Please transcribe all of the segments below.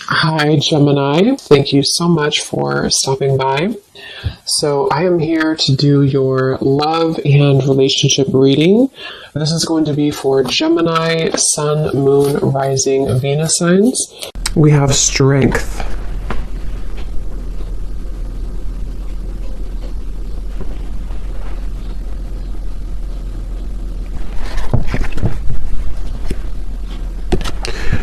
Hi, Gemini. Thank you so much for stopping by. So, I am here to do your love and relationship reading. This is going to be for Gemini, Sun, Moon, Rising, Venus signs. We have strength.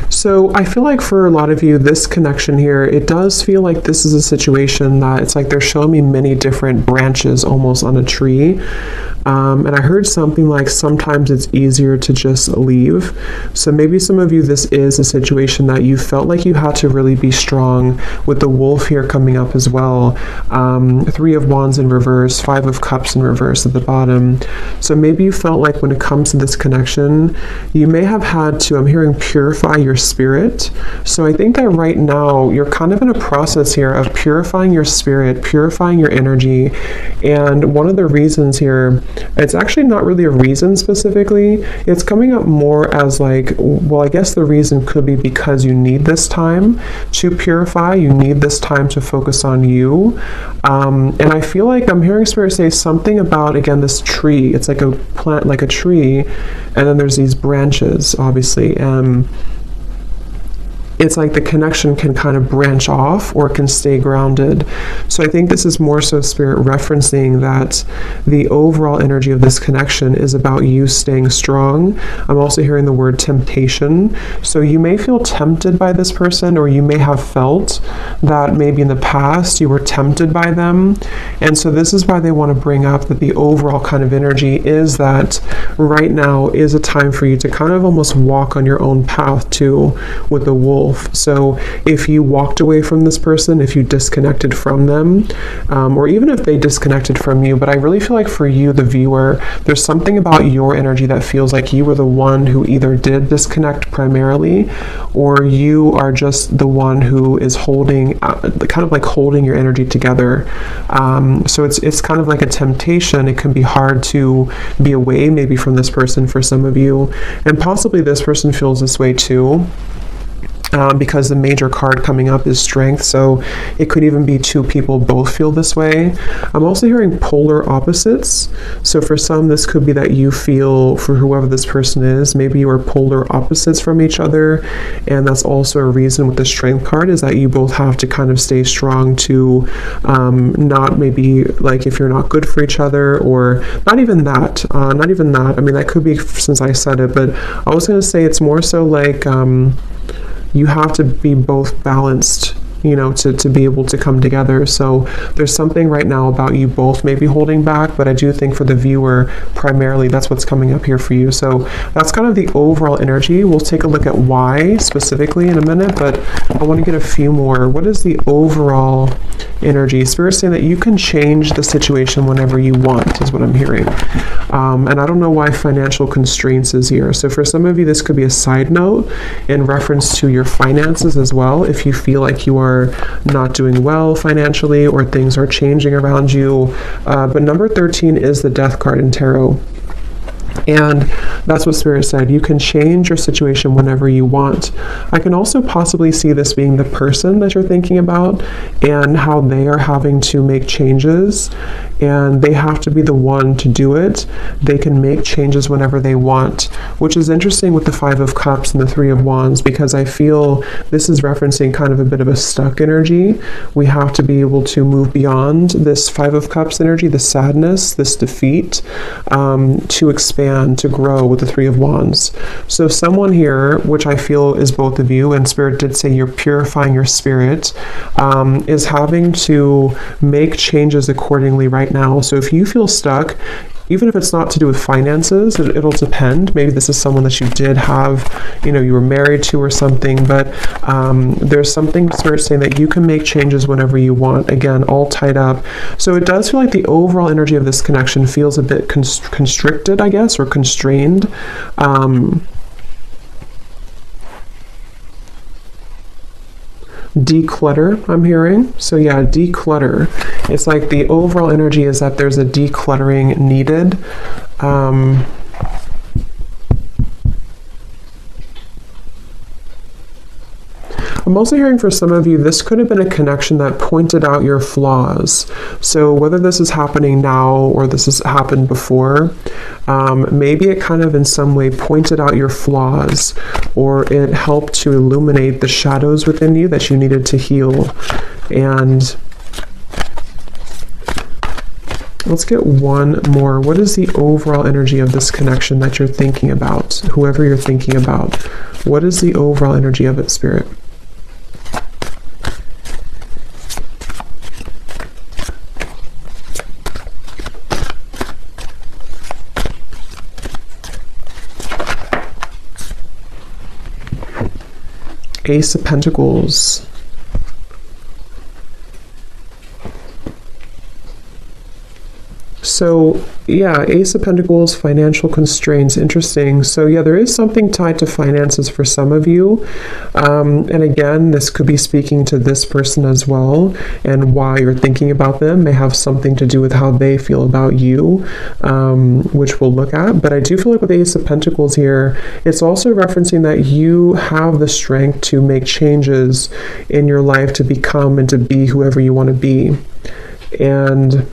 So I feel like for a lot of you, this connection here, it does feel like this is a situation that it's like they're showing me many different branches almost on a tree. And I heard something like sometimes it's easier to just leave. So maybe some of you, this is a situation that you felt like you had to really be strong with the wolf here coming up as well. 3 of Wands in reverse, 5 of Cups in reverse at the bottom. So maybe you felt like when it comes to this connection, you may have had to, I'm hearing, purify your spirit. So I think that right now you're kind of in a process here of purifying your spirit, purifying your energy. And one of the reasons here, it's actually not really a reason specifically. It's coming up more as like, well, I guess the reason could be because you need this time to purify. You need this time to focus on you. And I feel like I'm hearing Spirit say something about, again, this tree. It's like a plant, like a tree. And then there's these branches, obviously. It's like the connection can kind of branch off or can stay grounded. So I think this is more so Spirit referencing that the overall energy of this connection is about you staying strong. I'm also hearing the word temptation. So you may feel tempted by this person, or you may have felt that maybe in the past you were tempted by them. And so this is why they want to bring up that the overall kind of energy is that right now is a time for you to kind of almost walk on your own path too with the wolf. So if you walked away from this person, if you disconnected from them, or even if they disconnected from you, but I really feel like for you, the viewer, there's something about your energy that feels like you were the one who either did disconnect primarily, or you are just the one who is holding, kind of like holding your energy together. So it's kind of like a temptation. It can be hard to be away maybe from this person for some of you, and possibly this person feels this way too. Because the major card coming up is strength, so it could even be 2 people both feel this way. I'm also hearing polar opposites. So for some, this could be that you feel, for whoever this person is, maybe you are polar opposites from each other, and that's also a reason with the strength card is that you both have to kind of stay strong to not maybe like if you're not good for each other, or not even that. I mean, that could be since I said it, but I was going to say it's more so like you have to be both balanced, you know, to be able to come together. So there's something right now about you both maybe holding back, but I do think for the viewer, primarily that's what's coming up here for you. So that's kind of the overall energy. We'll take a look at why specifically in a minute, but I want to get a few more. What is the overall energy? Spirit's saying that you can change the situation whenever you want, is what I'm hearing. And I don't know why financial constraints is here. So for some of you, this could be a side note in reference to your finances as well. If you feel like you are not doing well financially, or things are changing around you. But number 13 is the Death card in tarot. And that's what Spirit said. You can change your situation whenever you want. I can also possibly see this being the person that you're thinking about and how they are having to make changes, and they have to be the one to do it. They can make changes whenever they want, which is interesting with the 5 of Cups and the 3 of Wands, because I feel this is referencing kind of a bit of a stuck energy. We have to be able to move beyond this 5 of Cups energy, the sadness, this defeat, to expand, to grow with the 3 of Wands. So someone here, which I feel is both of you, and Spirit did say you're purifying your spirit, is having to make changes accordingly right now. So if you feel stuck, even if it's not to do with finances, it'll depend. Maybe this is someone that you did have, you know, you were married to or something, but there's something Spirit saying that you can make changes whenever you want. Again, all tied up. So it does feel like the overall energy of this connection feels a bit constricted, I guess, or constrained. Declutter, I'm hearing. So yeah, declutter. It's like the overall energy is that there's a decluttering needed. I'm I'm also hearing for some of you, this could have been a connection that pointed out your flaws. So whether this is happening now or this has happened before, maybe it kind of in some way pointed out your flaws, or it helped to illuminate the shadows within you that you needed to heal. And let's get one more. What is the overall energy of this connection that you're thinking about? Whoever you're thinking about, what is the overall energy of it, Spirit? Ace of Pentacles. So yeah, Ace of Pentacles, financial constraints, interesting. So yeah, there is something tied to finances for some of you. And again, this could be speaking to this person as well, and why you're thinking about them may have something to do with how they feel about you, which we'll look at. But I do feel like with Ace of Pentacles here, it's also referencing that you have the strength to make changes in your life to become and to be whoever you want to be. And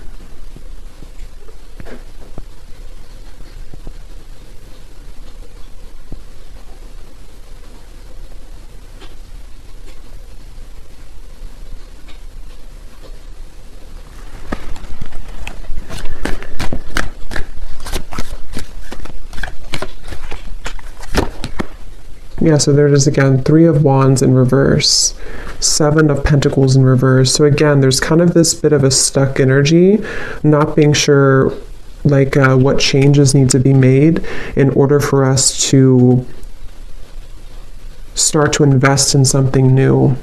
yeah, so there it is again, 3 of Wands in reverse, 7 of Pentacles in reverse. So again, there's kind of this bit of a stuck energy, not being sure like what changes need to be made in order for us to start to invest in something new.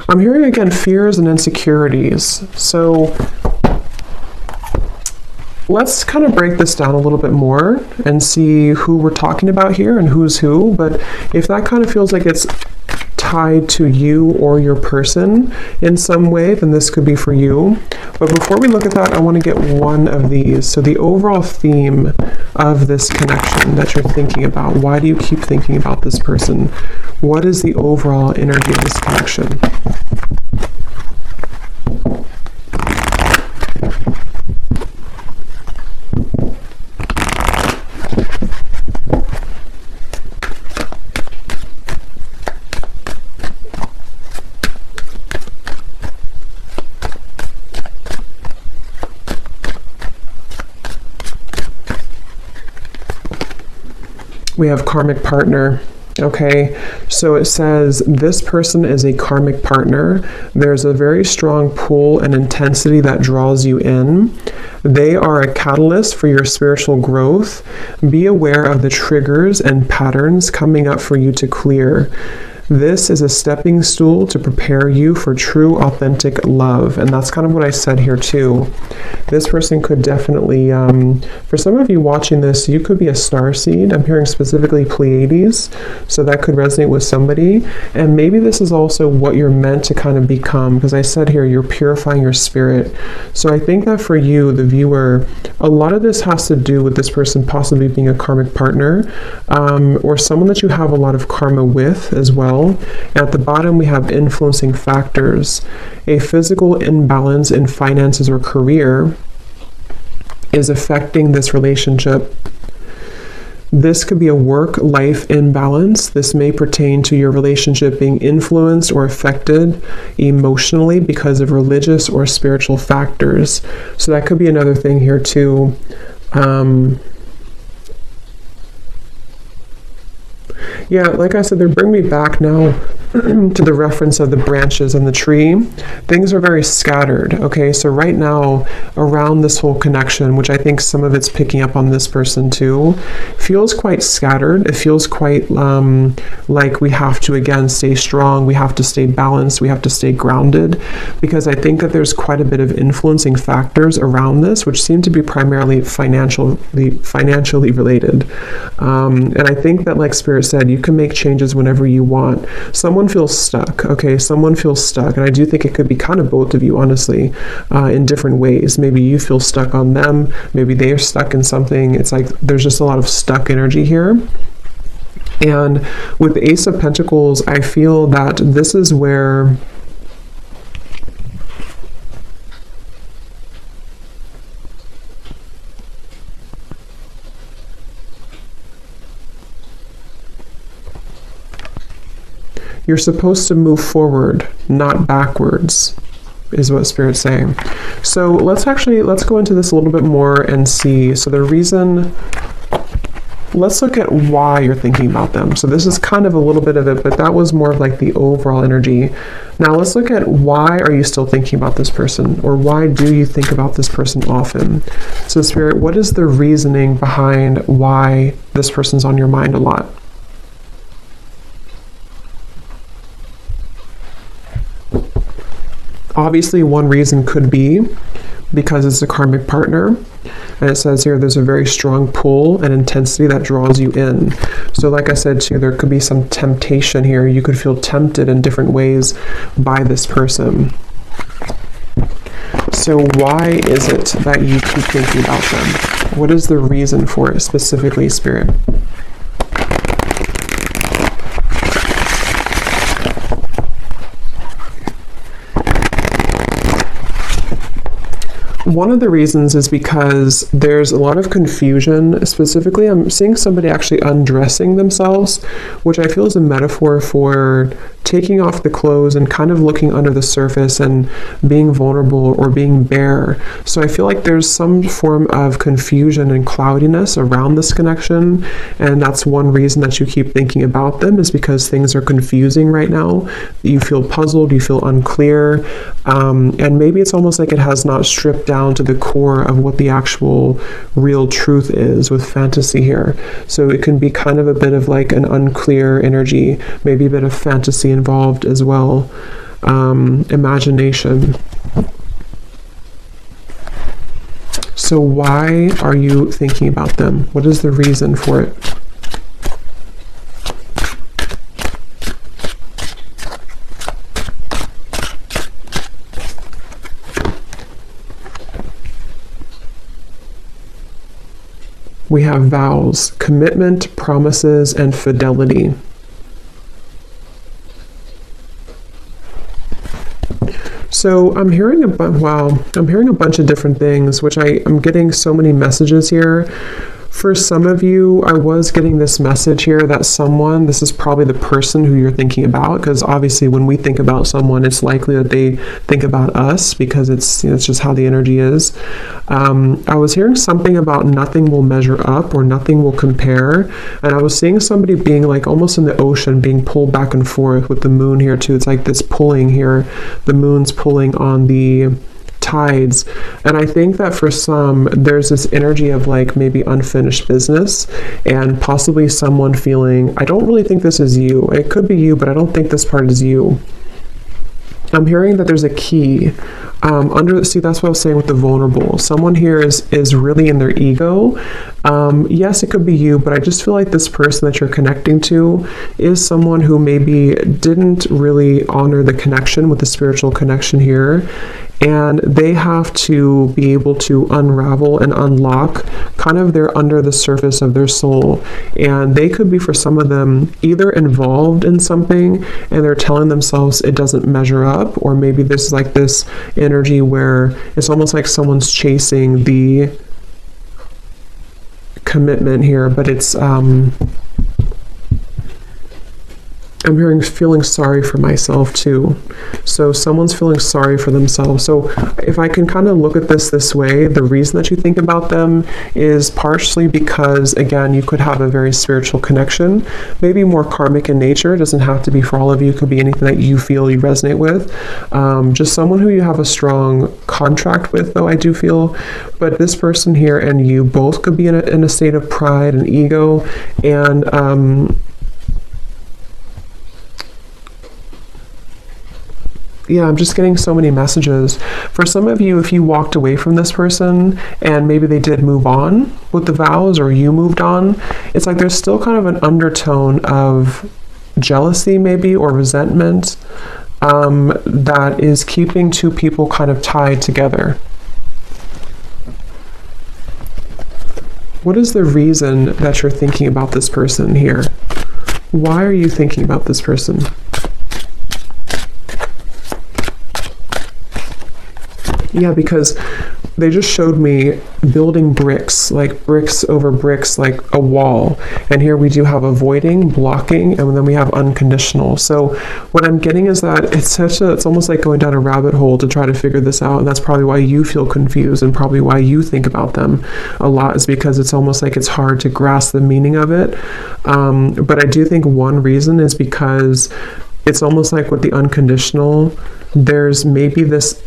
I'm hearing again fears and insecurities. So let's kind of break this down a little bit more and see who we're talking about here and who's who. But if that kind of feels like it's tied to you or your person in some way, then this could be for you. But before we look at that, I want to get one of these. So the overall theme of this connection that you're thinking about, why do you keep thinking about this person? What is the overall energy of this connection? We have karmic partner. Okay, so it says this person is a karmic partner. There's a very strong pull and intensity that draws you in. They are a catalyst for your spiritual growth. Be aware of the triggers and patterns coming up for you to clear. This is a stepping stool to prepare you for true, authentic love. And that's kind of what I said here too. This person could definitely, for some of you watching this, you could be a starseed. I'm hearing specifically Pleiades, so that could resonate with somebody. And maybe this is also what you're meant to kind of become, because I said here, you're purifying your spirit. So I think that for you, the viewer, a lot of this has to do with this person possibly being a karmic partner, or someone that you have a lot of karma with as well. At the bottom, we have influencing factors. A physical imbalance in finances or career is affecting this relationship. This could be a work-life imbalance. This may pertain to your relationship being influenced or affected emotionally because of religious or spiritual factors. So that could be another thing here too. Yeah, like I said, they bring me back now to the reference of the branches and the tree. Things are very scattered, okay? So right now, around this whole connection, which I think some of it's picking up on this person too, feels quite scattered. It feels quite like we have to, again, stay strong. We have to stay balanced. We have to stay grounded, because I think that there's quite a bit of influencing factors around this, which seem to be primarily financially related. And I think that, like Spirit said, you can make changes whenever you want. Someone feels stuck, okay? Someone feels stuck. And I do think it could be kind of both of you, honestly, in different ways. Maybe you feel stuck on them. Maybe they are stuck in something. It's like there's just a lot of stuck energy here. And with the Ace of Pentacles, I feel that this is where you're supposed to move forward, not backwards, is what Spirit's saying. So let's go into this a little bit more and see. So the reason, let's look at why you're thinking about them. So this is kind of a little bit of it, but that was more of like the overall energy. Now let's look at why are you still thinking about this person, or why do you think about this person often? So Spirit, what is the reasoning behind why this person's on your mind a lot? Obviously, one reason could be because it's a karmic partner. And it says here there's a very strong pull and intensity that draws you in. So like I said too, there could be some temptation here. You could feel tempted in different ways by this person. So why is it that you keep thinking about them? What is the reason for it specifically, Spirit? One of the reasons is because there's a lot of confusion. Specifically, I'm seeing somebody actually undressing themselves, which I feel is a metaphor for taking off the clothes and kind of looking under the surface and being vulnerable or being bare. So I feel like there's some form of confusion and cloudiness around this connection, and that's one reason that you keep thinking about them, is because things are confusing right now. You feel puzzled, you feel unclear, and maybe it's almost like it has not stripped down to the core of what the actual real truth is with fantasy here. So it can be kind of a bit of like an unclear energy, maybe a bit of fantasy involved as well, imagination. So why are you thinking about them? What is the reason for it? We have vows, commitment, promises, and fidelity. So I'm hearing I'm hearing a bunch of different things, which I'm getting so many messages here. For some of you, I was getting this message here that this is probably the person who you're thinking about, because obviously when we think about someone, it's likely that they think about us, because it's just how the energy is. I was hearing something about nothing will measure up or nothing will compare, and I was seeing somebody being like almost in the ocean, being pulled back and forth with the moon here too. It's like this pulling here. The moon's pulling on the tides, and I think that for some there's this energy of like maybe unfinished business, and possibly someone feeling, I don't really think this is you. It could be you, but I don't think this part is you. I'm hearing that there's a key see, that's what I was saying with the vulnerable. Someone here is really in their ego. Yes, it could be you, but I just feel like this person that you're connecting to is someone who maybe didn't really honor the connection with the spiritual connection here, and they have to be able to unravel and unlock kind of their under the surface of their soul. And they could be, for some of them, either involved in something and they're telling themselves it doesn't measure up, or maybe there's like this energy where it's almost like someone's chasing the commitment here, but it's I'm hearing feeling sorry for myself too. So someone's feeling sorry for themselves. So if I can kind of look at this way, the reason that you think about them is partially because, again, you could have a very spiritual connection, maybe more karmic in nature. It doesn't have to be for all of you. It could be anything that you feel you resonate with. Just someone who you have a strong contract with, though, I do feel. But this person here and you both could be in a state of pride and ego, and yeah, I'm just getting so many messages. For some of you, if you walked away from this person and maybe they did move on with the vows, or you moved on, it's like there's still kind of an undertone of jealousy maybe, or resentment, that is keeping two people kind of tied together. What is the reason that you're thinking about this person here? Why are you thinking about this person? Yeah, because they just showed me building bricks, like bricks over bricks, like a wall. And here we do have avoiding, blocking, and then we have unconditional. So what I'm getting is that it's almost like going down a rabbit hole to try to figure this out. And that's probably why you feel confused, and probably why you think about them a lot, is because it's almost like it's hard to grasp the meaning of it. But I do think one reason is because it's almost like with the unconditional, there's maybe this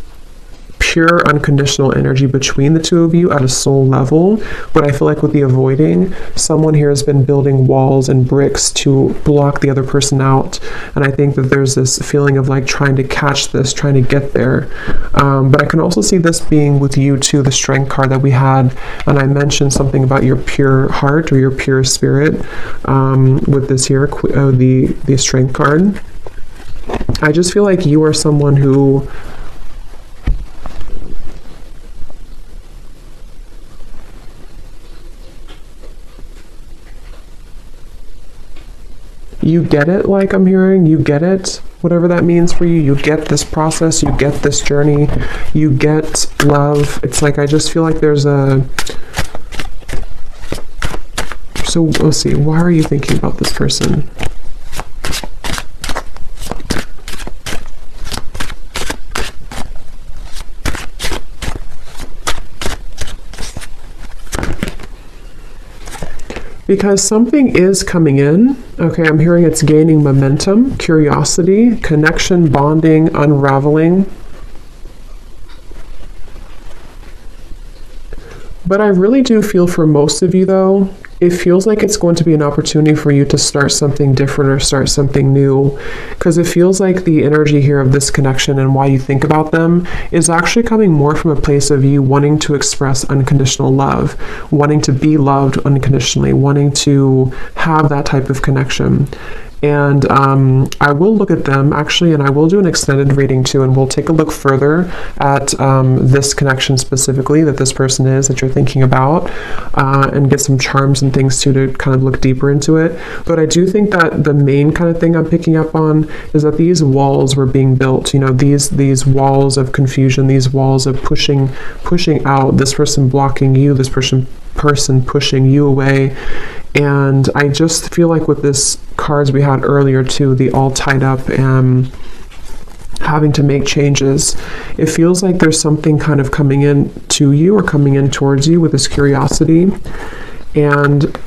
pure unconditional energy between the two of you at a soul level. But I feel like with the avoiding, someone here has been building walls and bricks to block the other person out. And I think that there's this feeling of like trying to catch this, trying to get there. But I can also see this being with you too, the strength card that we had. And I mentioned something about your pure heart or your pure spirit with this here, the strength card. I just feel like you are someone who you get it, like I'm hearing, you get it, whatever that means for you. You get this process, you get this journey, you get love. It's like, I just feel like there's a... So let's see, why are you thinking about this person? Because something is coming in. Okay, I'm hearing it's gaining momentum, curiosity, connection, bonding, unraveling. But I really do feel for most of you though, it feels like it's going to be an opportunity for you to start something different or start something new. Because it feels like the energy here of this connection and why you think about them is actually coming more from a place of you wanting to express unconditional love, wanting to be loved unconditionally, wanting to have that type of connection. And I will look at them actually, and I will do an extended reading too, and we'll take a look further at this connection specifically that this person is that you're thinking about, and get some charms and things too to kind of look deeper into it. But I do think that the main kind of thing I'm picking up on is that these walls were being built, you know, these walls of confusion, these walls of pushing out, this person blocking you, this person pushing you away. And I just feel like with this cards we had earlier too, the all tied up and having to make changes, it feels like there's something kind of coming in to you or coming in towards you with this curiosity. And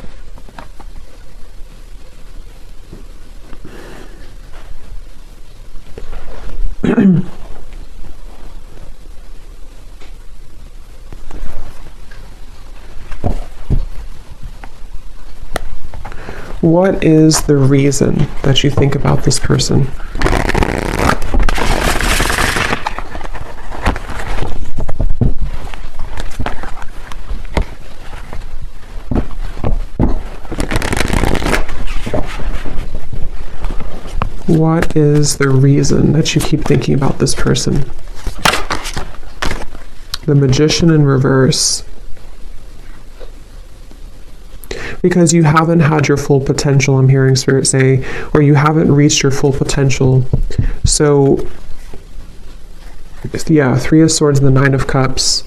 what is the reason that you think about this person? What is the reason that you keep thinking about this person? The Magician in reverse. Because you haven't had your full potential, I'm hearing Spirit say, or you haven't reached your full potential. So, yeah, Three of Swords and the Nine of Cups.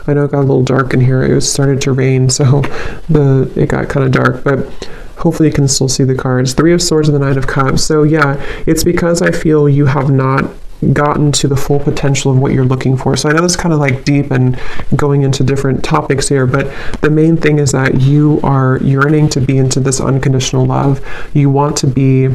I know it got a little dark in here. It started to rain, so it got kind of dark, but hopefully you can still see the cards. Three of Swords and the Nine of Cups. So yeah, it's because I feel you have not gotten to the full potential of what you're looking for. So I know this is kind of like deep and going into different topics here, but the main thing is that you are yearning to be into this unconditional love. You want to be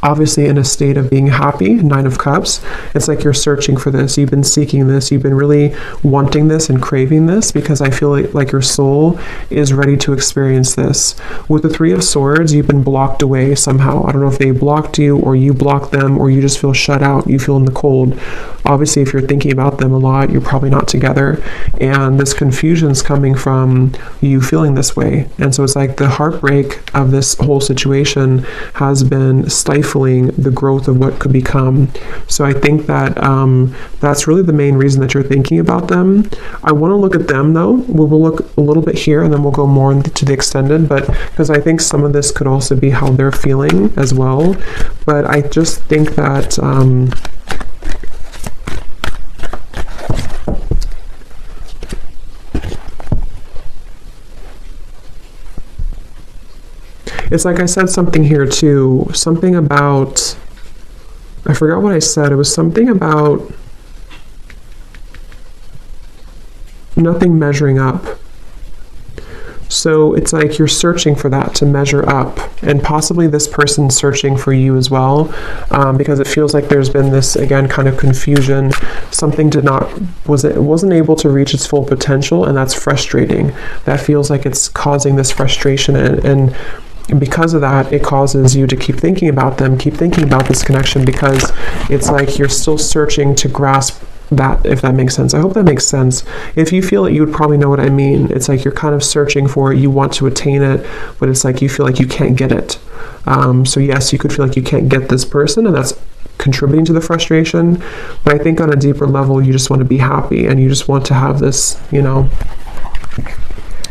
obviously in a state of being happy. Nine of Cups. It's like you're searching for this. You've been seeking this. You've been really wanting this and craving this, because I feel like your soul is ready to experience this. With the Three of Swords, you've been blocked away somehow. I don't know if they blocked you or you blocked them, or you just feel shut out. You feel in the cold. Obviously, if you're thinking about them a lot, you're probably not together. And this confusion's coming from you feeling this way. And so it's like the heartbreak of this whole situation has been stifled stifling the growth of what could become. So I think that that's really the main reason that you're thinking about them. I want to look at them though. We'll look a little bit here and then we'll go more into the extended, but because I think some of this could also be how they're feeling as well. But I just think that it's like I said something here too, something about, I forgot what I said. It was something about nothing measuring up. So it's like you're searching for that to measure up, and possibly this person's searching for you as well, because it feels like there's been this, again, kind of confusion. Something wasn't able to reach its full potential, and that's frustrating. That feels like it's causing this frustration, and because of that, it causes you to keep thinking about them, keep thinking about this connection, because it's like you're still searching to grasp that, if that makes sense. I hope that makes sense. If you feel it, you would probably know what I mean. It's like you're kind of searching for it, you want to attain it, but it's like you feel like you can't get it. So yes, you could feel like you can't get this person, and that's contributing to the frustration. But I think on a deeper level, you just want to be happy, and you just want to have this, you know.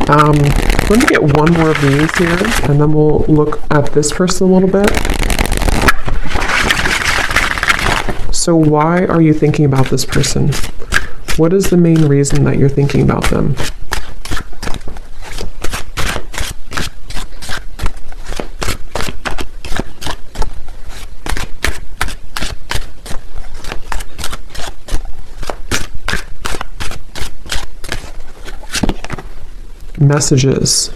Let me get one more of these here, and then we'll look at this person a little bit. So why are you thinking about this person? What is the main reason that you're thinking about them? Messages.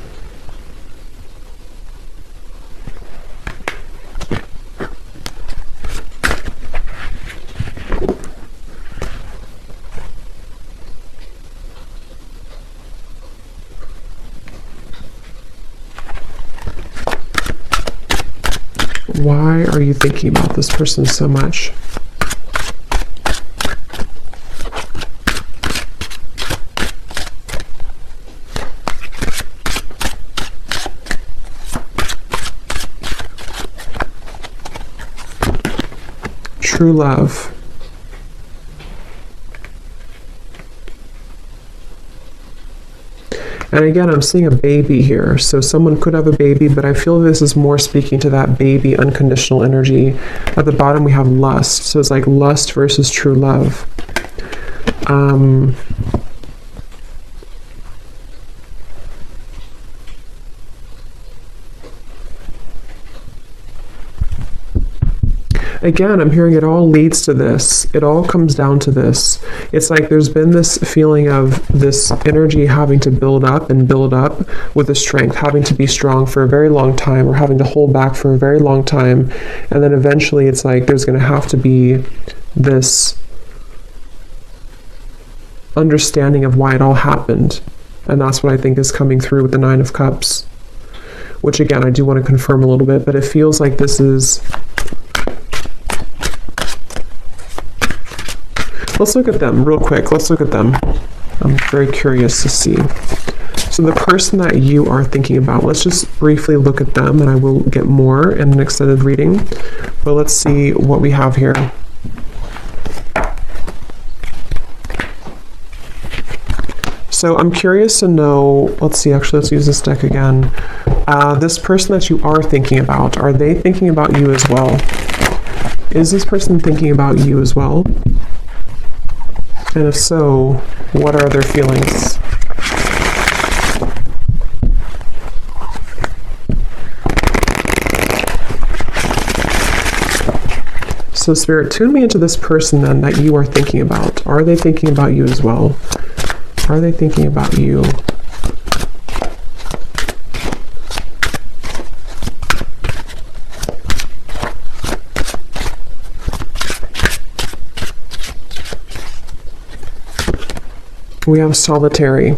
Why are you thinking about this person so much? True love. And again, I'm seeing a baby here. So someone could have a baby, but I feel this is more speaking to that baby unconditional energy. At the bottom, we have lust. So it's like lust versus true love. Again, I'm hearing it all leads to this. It all comes down to this. It's like there's been this feeling of this energy having to build up and build up with the strength, having to be strong for a very long time, or having to hold back for a very long time. And then eventually it's like there's going to have to be this understanding of why it all happened. And that's what I think is coming through with the Nine of Cups. Which again, I do want to confirm a little bit, but it feels like this is... Let's look at them real quick. Let's look at them. I'm very curious to see. So the person that you are thinking about, let's just briefly look at them, and I will get more in an extended reading. But let's see what we have here. So I'm curious to know, let's see, actually, let's use this deck again. This person that you are thinking about, are they thinking about you as well? Is this person thinking about you as well? And if so, what are their feelings? So Spirit, tune me into this person then that you are thinking about. Are they thinking about you as well? Are they thinking about you? We have solitary.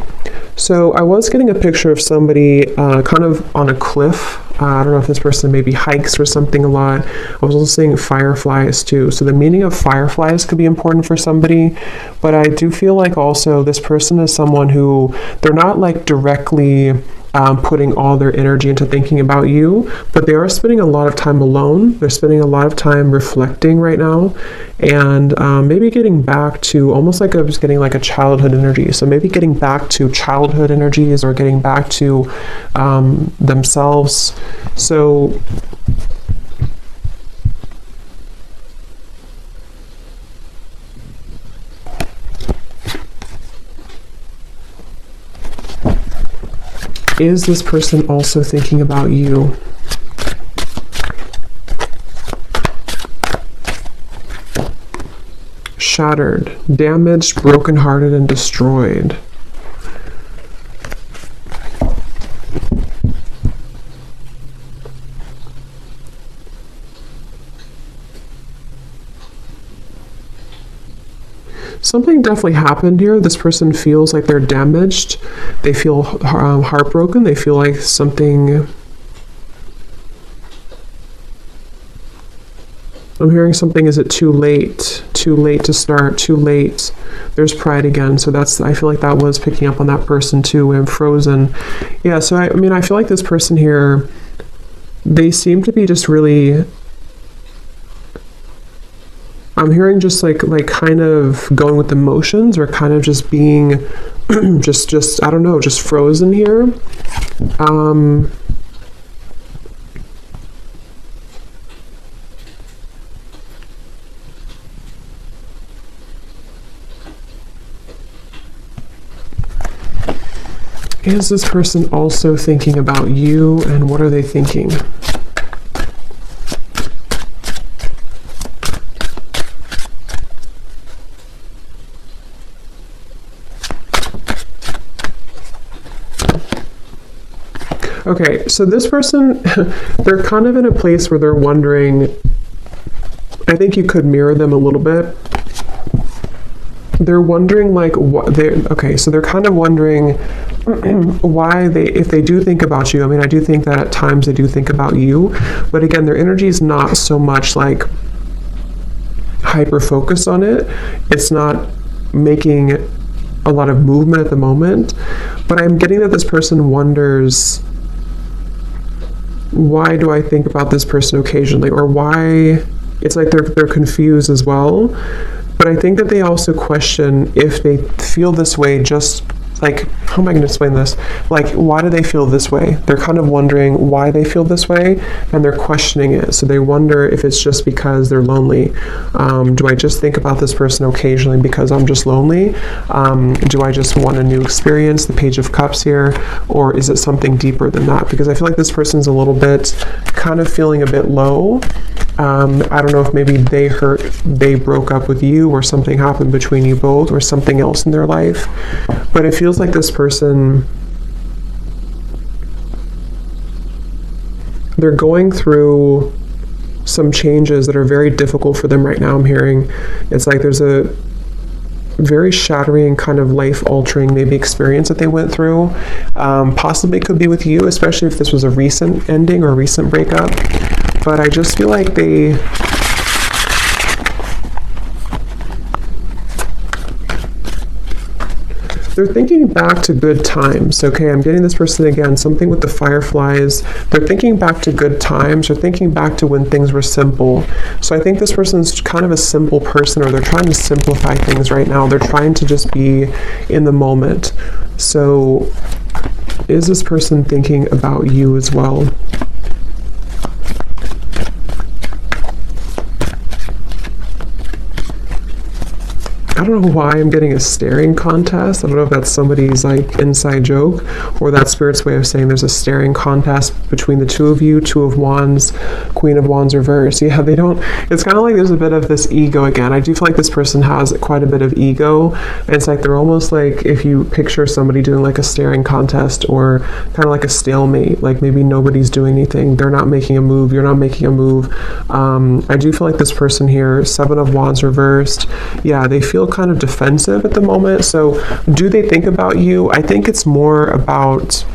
So I was getting a picture of somebody kind of on a cliff. I don't know if this person maybe hikes or something a lot. I was also seeing fireflies too. So the meaning of fireflies could be important for somebody, but I do feel like also this person is someone who, they're not like directly putting all their energy into thinking about you, but they are spending a lot of time alone. They're spending a lot of time reflecting right now, and maybe getting back to almost like I was getting like a childhood energy. So maybe getting back to childhood energies or getting back to themselves. So is this person also thinking about you? Shattered, damaged, brokenhearted, and destroyed. Something definitely happened here. This person feels like they're damaged. They feel heartbroken. They feel like something... I'm hearing something, is it too late? Too late to start, too late. There's pride again. So that's, I feel like that was picking up on that person too. I'm frozen. Yeah, so I mean, I feel like this person here, they seem to be just really... I'm hearing just like kind of going with emotions, or kind of just being just I don't know, just frozen here. Is this person also thinking about you, and what are they thinking? Okay, so this person, they're kind of in a place where they're wondering, I think you could mirror them a little bit. They're wondering like what they're, okay, so they're kind of wondering why they, if they do think about you, I mean, I do think that at times they do think about you, but again, their energy is not so much like hyper focused on it. It's not making a lot of movement at the moment, but I'm getting that this person wonders, why do I think about this person occasionally, or why, it's like they're confused as well. But I think that they also question if they feel this way, just like, how am I going to explain this? Like, why do they feel this way? They're kind of wondering why they feel this way, and they're questioning it. So they wonder if it's just because they're lonely. Do I just think about this person occasionally because I'm just lonely? Do I just want a new experience, the Page of Cups here? Or is it something deeper than that? Because I feel like this person's a little bit kind of feeling a bit low. I don't know if maybe they broke up with you, or something happened between you both, or something else in their life. But it feels like this person, they're going through some changes that are very difficult for them right now. I'm hearing it's like there's a very shattering, kind of life-altering maybe experience that they went through. Possibly could be with you, especially if this was a recent ending or a recent breakup. But I just feel like they're thinking back to good times. Okay, I'm getting this person again, something with the fireflies. They're thinking back to good times, or thinking back to when things were simple. So I think this person's kind of a simple person, or they're trying to simplify things right now. They're trying to just be in the moment. So is this person thinking about you as well? I don't know why I'm getting a staring contest. I don't know if that's somebody's like inside joke, or that Spirit's way of saying there's a staring contest between the two of you. Two of Wands, Queen of Wands reversed. Yeah, they don't, it's kind of like there's a bit of this ego again. I do feel like this person has quite a bit of ego, and it's like they're almost like, if you picture somebody doing like a staring contest, or kind of like a stalemate, like maybe nobody's doing anything. They're not making a move, you're not making a move. I do feel like this person here, Seven of Wands reversed. Yeah, they feel kind of defensive at the moment. So do they think about you? I think it's more about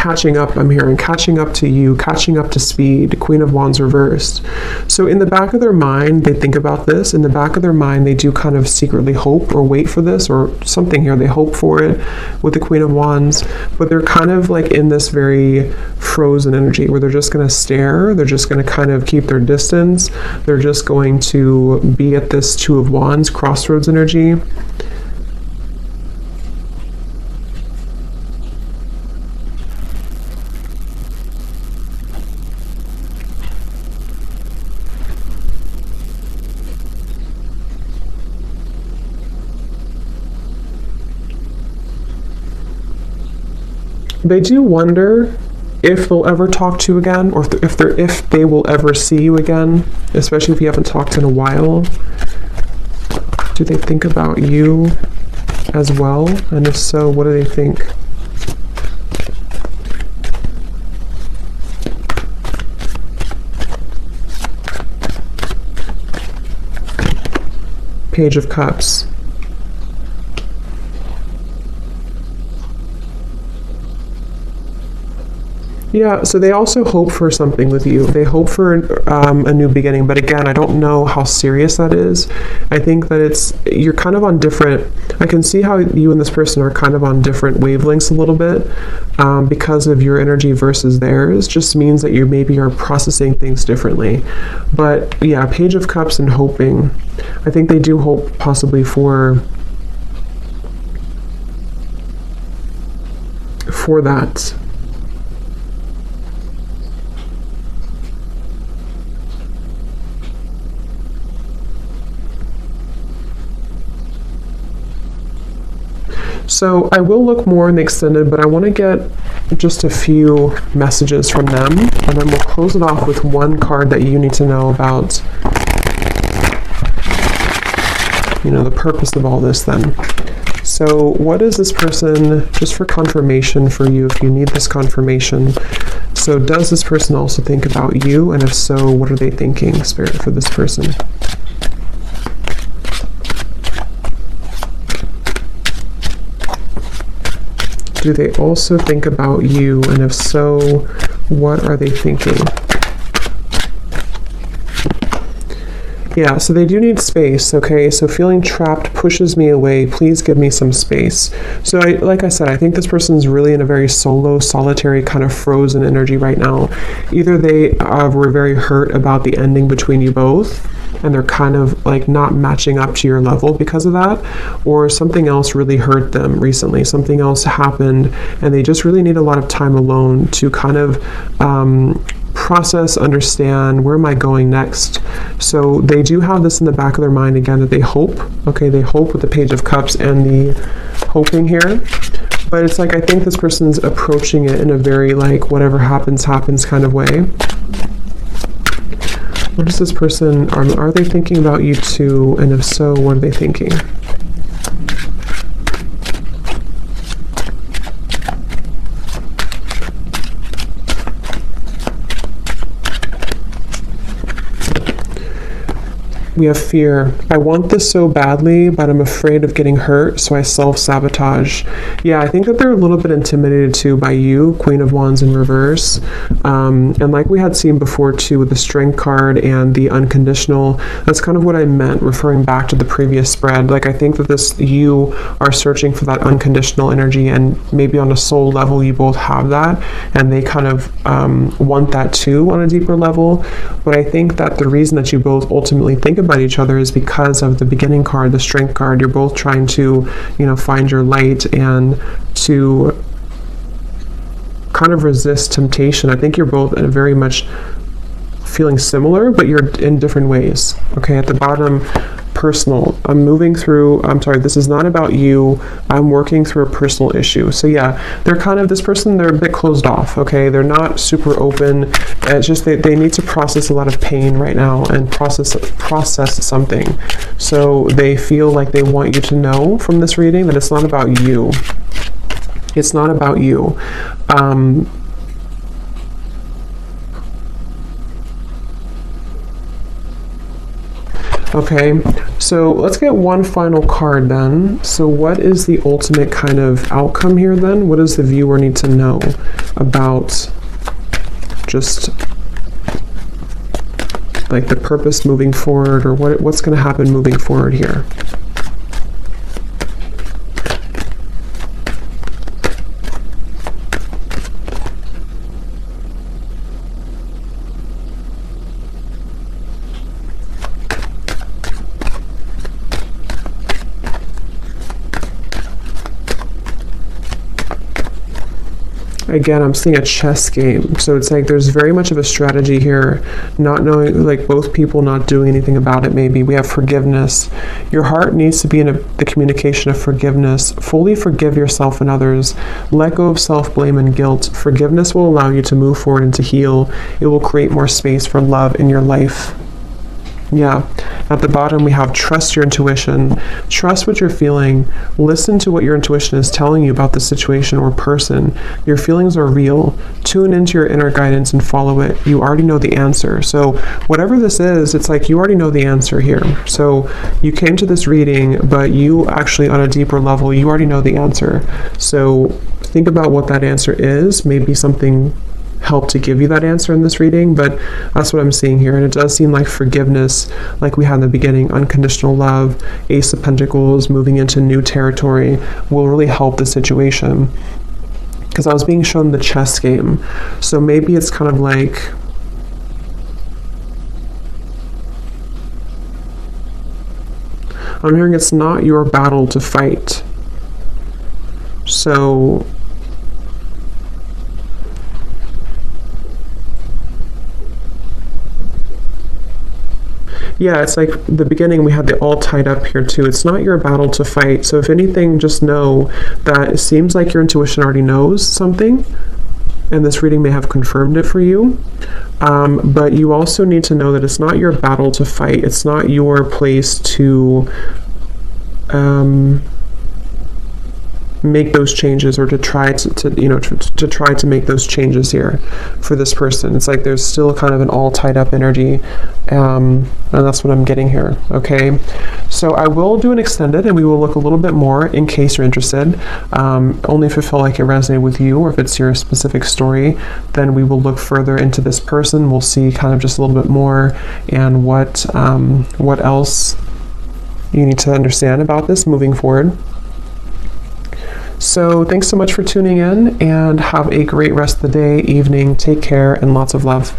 catching up, I'm hearing catching up to you, catching up to speed, Queen of Wands reversed. So in the back of their mind, they think about this. In the back of their mind, they do kind of secretly hope or wait for this or something here. They hope for it with the Queen of Wands, but they're kind of like in this very frozen energy where they're just going to stare. They're just going to kind of keep their distance. They're just going to be at this Two of Wands crossroads energy. They do wonder if they'll ever talk to you again, or if they will ever see you again, especially if you haven't talked in a while. Do they think about you as well? And if so, what do they think? Page of Cups. Yeah, so they also hope for something with you. They hope for a new beginning, but again, I don't know how serious that is. I think that you're kind of on different, I can see how you and this person are kind of on different wavelengths a little bit because of your energy versus theirs. Just means that you maybe are processing things differently. But yeah, Page of Cups and hoping. I think they do hope possibly for that. So I will look more in the extended, but I want to get just a few messages from them, and then we'll close it off with one card that you need to know about, the purpose of all this then. So what is this person, just for confirmation for you, if you need this confirmation. So does this person also think about you? And if so, what are they thinking, Spirit, for this person? Do they also think about you? And if so, what are they thinking? Yeah, so they do need space, okay? So feeling trapped pushes me away. Please give me some space. So like I said, I think this person's really in a very solo, solitary, kind of frozen energy right now. Either they were very hurt about the ending between you both, and they're kind of like not matching up to your level because of that, or something else really hurt them recently. Something else happened, and they just really need a lot of time alone to kind of process, understand, where am I going next? So they do have this in the back of their mind again, that they hope, okay, they hope with the Page of Cups and the hoping here. But it's like, I think this person's approaching it in a very like, whatever happens, happens kind of way. What is this person, are they thinking about you too? And if so, what are they thinking? We have fear. I want this so badly, but I'm afraid of getting hurt, so I self-sabotage. Yeah, I think that they're a little bit intimidated too by you, Queen of Wands in reverse. And like we had seen before too with the Strength card and the unconditional, that's kind of what I meant, referring back to the previous spread. Like I think that you are searching for that unconditional energy, and maybe on a soul level you both have that, and they kind of want that too on a deeper level. But I think that the reason that you both ultimately think about each other is because of the beginning card, the Strength card. You're both trying to, find your light and to kind of resist temptation. I think you're both very much feeling similar, but you're in different ways. Okay, at the bottom, personal. I'm moving through, I'm sorry, this is not about you. I'm working through a personal issue. So yeah, they're kind of, this person, they're a bit closed off, okay? They're not super open. It's just they need to process a lot of pain right now and process something. So they feel like they want you to know from this reading that it's not about you. It's not about you. Okay, so let's get one final card then. So what is the ultimate kind of outcome here then? What does the viewer need to know? about just like the purpose moving forward, or what's going to happen moving forward here. Again, I'm seeing a chess game. So it's like there's very much of a strategy here, not knowing, like both people not doing anything about it maybe. We have forgiveness. Your heart needs to be in the communication of forgiveness. Fully forgive yourself and others. Let go of self-blame and guilt. Forgiveness will allow you to move forward and to heal. It will create more space for love in your life. Yeah. At the bottom, we have trust your intuition. Trust what you're feeling. Listen to what your intuition is telling you about the situation or person. Your feelings are real. Tune into your inner guidance and follow it. You already know the answer. So whatever this is, it's like you already know the answer here. So you came to this reading, but you actually, on a deeper level, you already know the answer. So think about what that answer is. Maybe something help to give you that answer in this reading, but that's what I'm seeing here. And it does seem like forgiveness, like we had in the beginning, unconditional love, Ace of Pentacles, moving into new territory, will really help the situation. Because I was being shown the chess game. So maybe it's kind of like, I'm hearing it's not your battle to fight. So yeah, it's like the beginning, we had the all tied up here too. It's not your battle to fight. So if anything, just know that it seems like your intuition already knows something, and this reading may have confirmed it for you. But you also need to know that it's not your battle to fight. It's not your place to make those changes, or to try to try to make those changes here for this person. It's like there's still kind of an all tied up energy, and that's what I'm getting here. Okay, so I will do an extended, and we will look a little bit more in case you're interested. Only if it felt like it resonated with you, or if it's your specific story, then we will look further into this person. We'll see kind of just a little bit more, and what else you need to understand about this moving forward. So thanks so much for tuning in, and have a great rest of the day, evening. Take care, and lots of love.